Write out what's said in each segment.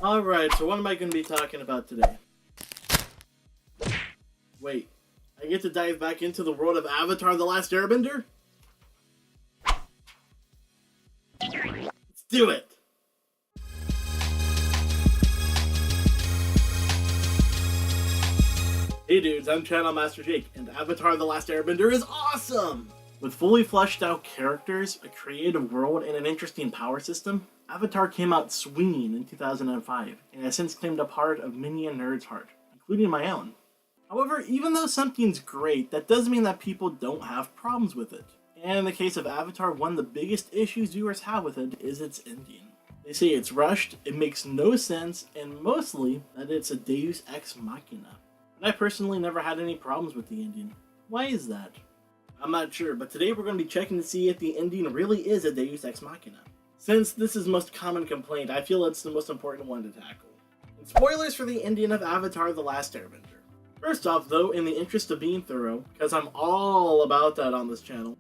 Alright, so what am I going to be talking about today? Wait, I get to dive back into the world of Avatar: The Last Airbender? Let's do it! Hey dudes, I'm Channel Master Jake, and Avatar: The Last Airbender is awesome! With fully fleshed out characters, a creative world, and an interesting power system, Avatar came out swinging in 2005, and has since claimed a part of many a nerd's heart, including my own. However, even though something's great, that doesn't mean that people don't have problems with it. And in the case of Avatar, one of the biggest issues viewers have with it is its ending. They say it's rushed, it makes no sense, and mostly that it's a Deus Ex Machina. But I personally never had any problems with the ending. Why is that? I'm not sure, but today we're going to be checking to see if the ending really is a Deus Ex Machina. Since this is the most common complaint, I feel it's the most important one to tackle. And spoilers for the ending of Avatar: The Last Airbender. First off though, in the interest of being thorough, because I'm all about that on this channel,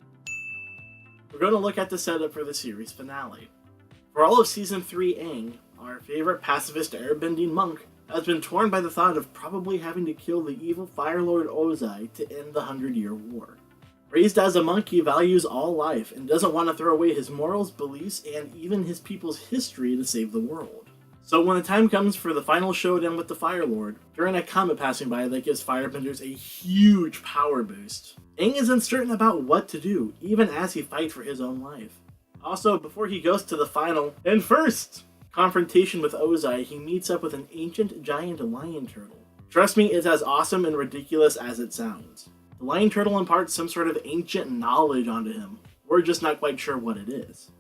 we're going to look at the setup for the series finale. For all of Season 3, Aang, our favorite pacifist airbending monk, has been torn by the thought of probably having to kill the evil Fire Lord Ozai to end the 100-Year War. Raised as a monk, he values all life and doesn't want to throw away his morals, beliefs, and even his people's history to save the world. So when the time comes for the final showdown with the Fire Lord, during a comet passing by that gives firebenders a huge power boost, Aang is uncertain about what to do, even as he fights for his own life. Also, before he goes to the final, and first confrontation with Ozai, he meets up with an ancient giant lion turtle. Trust me, it's as awesome and ridiculous as it sounds. The lion turtle imparts some sort of ancient knowledge onto him. We're just not quite sure what it is.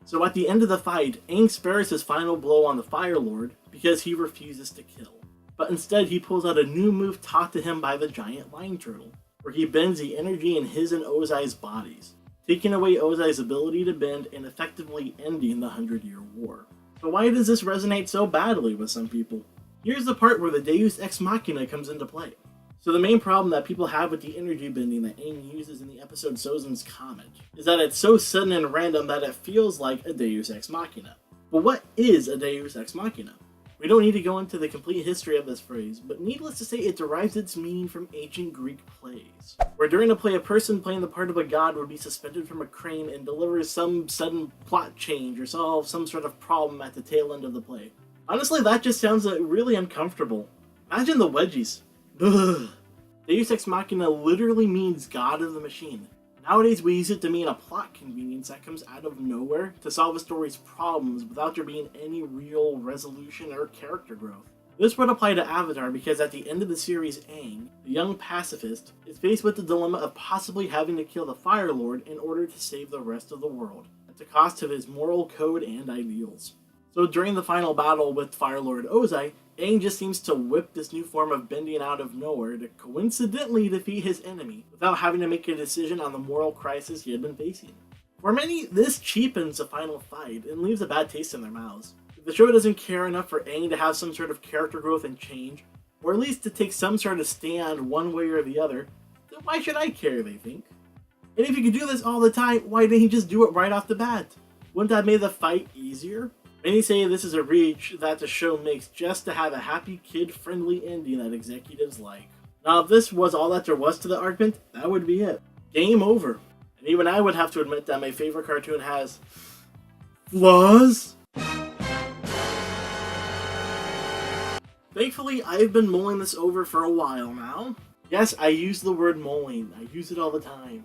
So at the end of the fight, Aang spares his final blow on the Fire Lord because he refuses to kill. But instead he pulls out a new move taught to him by the giant lion turtle, where he bends the energy in his and Ozai's bodies, taking away Ozai's ability to bend and effectively ending the 100-Year War. So why does this resonate so badly with some people? Here's the part where the Deus Ex Machina comes into play. So the main problem that people have with the energy bending that Aang uses in the episode Sozin's Comet is that it's so sudden and random that it feels like a Deus Ex Machina. But what is a Deus Ex Machina? We don't need to go into the complete history of this phrase, but needless to say it derives its meaning from ancient Greek plays, where during a play a person playing the part of a god would be suspended from a crane and deliver some sudden plot change or solve some sort of problem at the tail end of the play. Honestly, that just sounds really uncomfortable. Imagine the wedgies. Ugh. Deus Ex Machina literally means God of the Machine. Nowadays we use it to mean a plot convenience that comes out of nowhere to solve a story's problems without there being any real resolution or character growth. This would apply to Avatar because at the end of the series, Aang, the young pacifist, is faced with the dilemma of possibly having to kill the Fire Lord in order to save the rest of the world, at the cost of his moral code and ideals. So during the final battle with Fire Lord Ozai, Aang just seems to whip this new form of bending out of nowhere to coincidentally defeat his enemy without having to make a decision on the moral crisis he had been facing. For many, this cheapens the final fight and leaves a bad taste in their mouths. If the show doesn't care enough for Aang to have some sort of character growth and change, or at least to take some sort of stand one way or the other, then why should I care, they think? And if he could do this all the time, why didn't he just do it right off the bat? Wouldn't that make the fight easier? Many say this is a reach that the show makes just to have a happy, kid-friendly ending that executives like. Now, if this was all that there was to the argument, that would be it. Game over. And even I would have to admit that my favorite cartoon has flaws. Thankfully, I've been mulling this over for a while now. Yes, I use the word mulling. I use it all the time.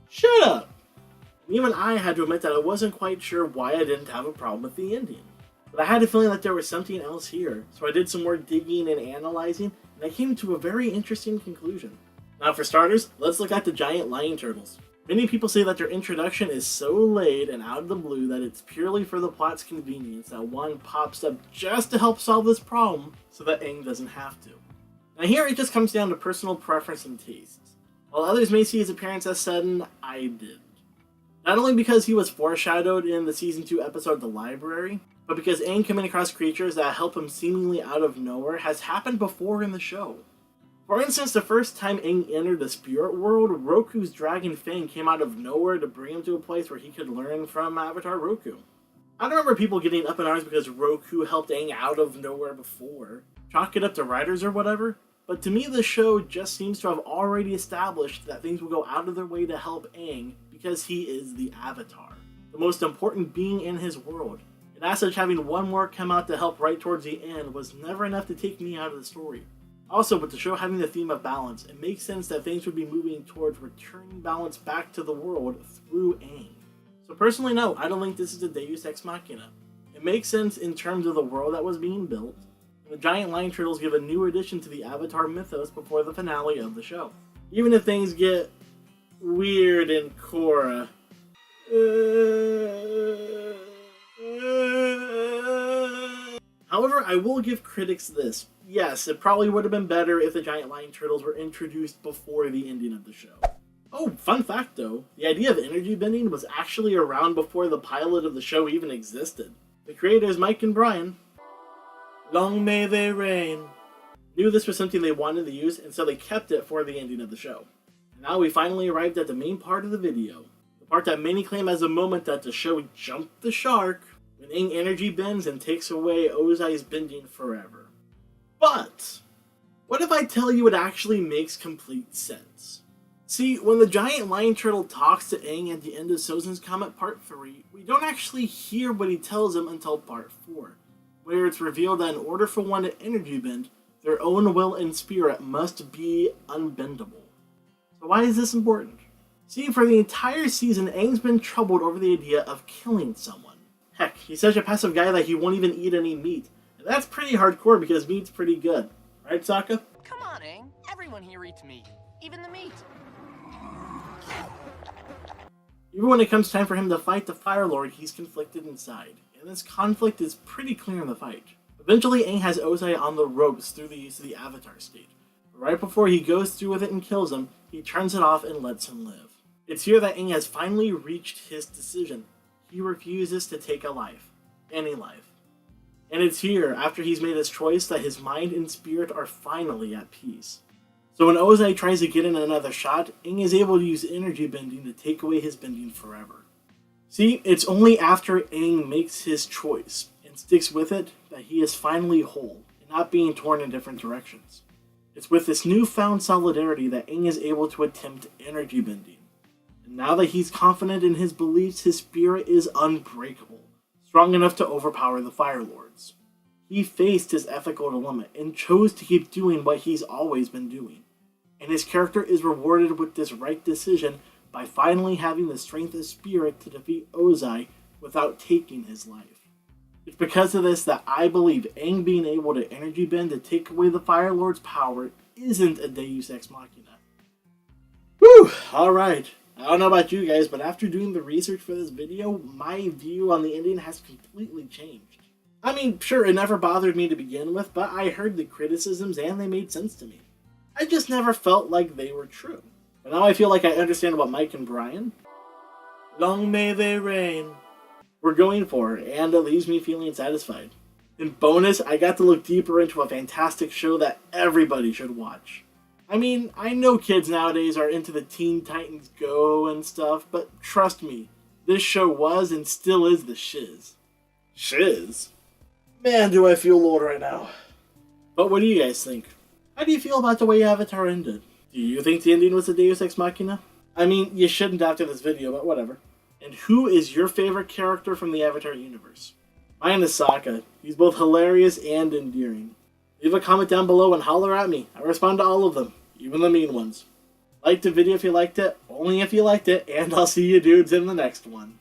Shut up! Even I had to admit that I wasn't quite sure why I didn't have a problem with the ending. But I had a feeling that there was something else here, so I did some more digging and analyzing, and I came to a very interesting conclusion. Now for starters, let's look at the giant lion turtles. Many people say that their introduction is so late and out of the blue that it's purely for the plot's convenience that one pops up just to help solve this problem so that Aang doesn't have to. Now here it just comes down to personal preference and tastes. While others may see his appearance as sudden, I did. Not only because he was foreshadowed in the Season 2 episode The Library, but because Aang coming across creatures that help him seemingly out of nowhere has happened before in the show. For instance, the first time Aang entered the spirit world, Roku's dragon Fang came out of nowhere to bring him to a place where he could learn from Avatar Roku. I don't remember people getting up in arms because Roku helped Aang out of nowhere before. Chalk it up to writers or whatever. But to me, the show just seems to have already established that things will go out of their way to help Aang because he is the Avatar, the most important being in his world. And as such, having one more come out to help right towards the end was never enough to take me out of the story. Also, with the show having the theme of balance, it makes sense that things would be moving towards returning balance back to the world through Aang. So personally, no, I don't think this is a Deus Ex Machina. It makes sense in terms of the world that was being built, and the giant lion turtles give a new addition to the Avatar mythos before the finale of the show. Even if things get weird in Korra. However, I will give critics this. Yes, it probably would have been better if the giant lion turtles were introduced before the ending of the show. Oh, fun fact though, the idea of energy bending was actually around before the pilot of the show even existed. The creators, Mike and Brian, long may they reign, knew this was something they wanted to use, and so they kept it for the ending of the show. And now we finally arrived at the main part of the video. The part that many claim as the moment that the show jumped the shark, when Aang energy bends and takes away Ozai's bending forever. But, what if I tell you it actually makes complete sense? See, when the giant lion turtle talks to Aang at the end of Sozin's Comet Part 3, we don't actually hear what he tells him until Part 4, where it's revealed that in order for one to energy bend, their own will and spirit must be unbendable. So why is this important? See, for the entire season, Aang's been troubled over the idea of killing someone. Heck, he's such a passive guy that he won't even eat any meat. And that's pretty hardcore because meat's pretty good. Right, Sokka? Come on, Aang. Everyone here eats meat. Even the meat. Even when it comes time for him to fight the Fire Lord, he's conflicted inside. And this conflict is pretty clear in the fight. Eventually, Aang has Ozai on the ropes through the use of the Avatar state. But right before he goes through with it and kills him, he turns it off and lets him live. It's here that Aang has finally reached his decision. He refuses to take a life. Any life. And it's here, after he's made his choice, that his mind and spirit are finally at peace. So when Ozai tries to get in another shot, Aang is able to use energy bending to take away his bending forever. See, it's only after Aang makes his choice and sticks with it that he is finally whole and not being torn in different directions. It's with this newfound solidarity that Aang is able to attempt energy bending. And now that he's confident in his beliefs, his spirit is unbreakable, strong enough to overpower the Fire Lords. He faced his ethical dilemma and chose to keep doing what he's always been doing. And his character is rewarded with this right decision by finally having the strength of spirit to defeat Ozai without taking his life. It's because of this that I believe Aang being able to energy bend to take away the Fire Lord's power isn't a Deus Ex Machina. Whew, alright. I don't know about you guys, but after doing the research for this video, my view on the ending has completely changed. I mean, sure, it never bothered me to begin with, but I heard the criticisms and they made sense to me. I just never felt like they were true. But now I feel like I understand what Mike and Brian, long may they reign, were going for, and it leaves me feeling satisfied. In bonus, I got to look deeper into a fantastic show that everybody should watch. I mean, I know kids nowadays are into the Teen Titans Go and stuff, but trust me, this show was and still is the shiz. Shiz? Man, do I feel old right now. But what do you guys think? How do you feel about the way Avatar ended? Do you think the ending was a Deus Ex Machina? I mean, you shouldn't after this video, but whatever. And who is your favorite character from the Avatar universe? Mine is Sokka. He's both hilarious and endearing. Leave a comment down below and holler at me. I respond to all of them, even the mean ones. Like the video if you liked it, only if you liked it, and I'll see you dudes in the next one.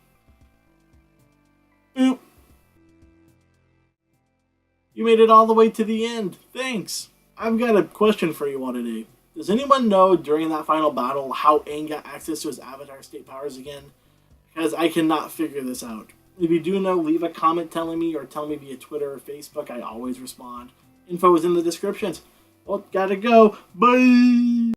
Boop. You made it all the way to the end. Thanks. I've got a question for you all today. Does anyone know during that final battle how Aang got access to his Avatar state powers again? Because I cannot figure this out. If you do know, leave a comment telling me or tell me via Twitter or Facebook. I always respond. Info is in the descriptions. Well, gotta go. Bye!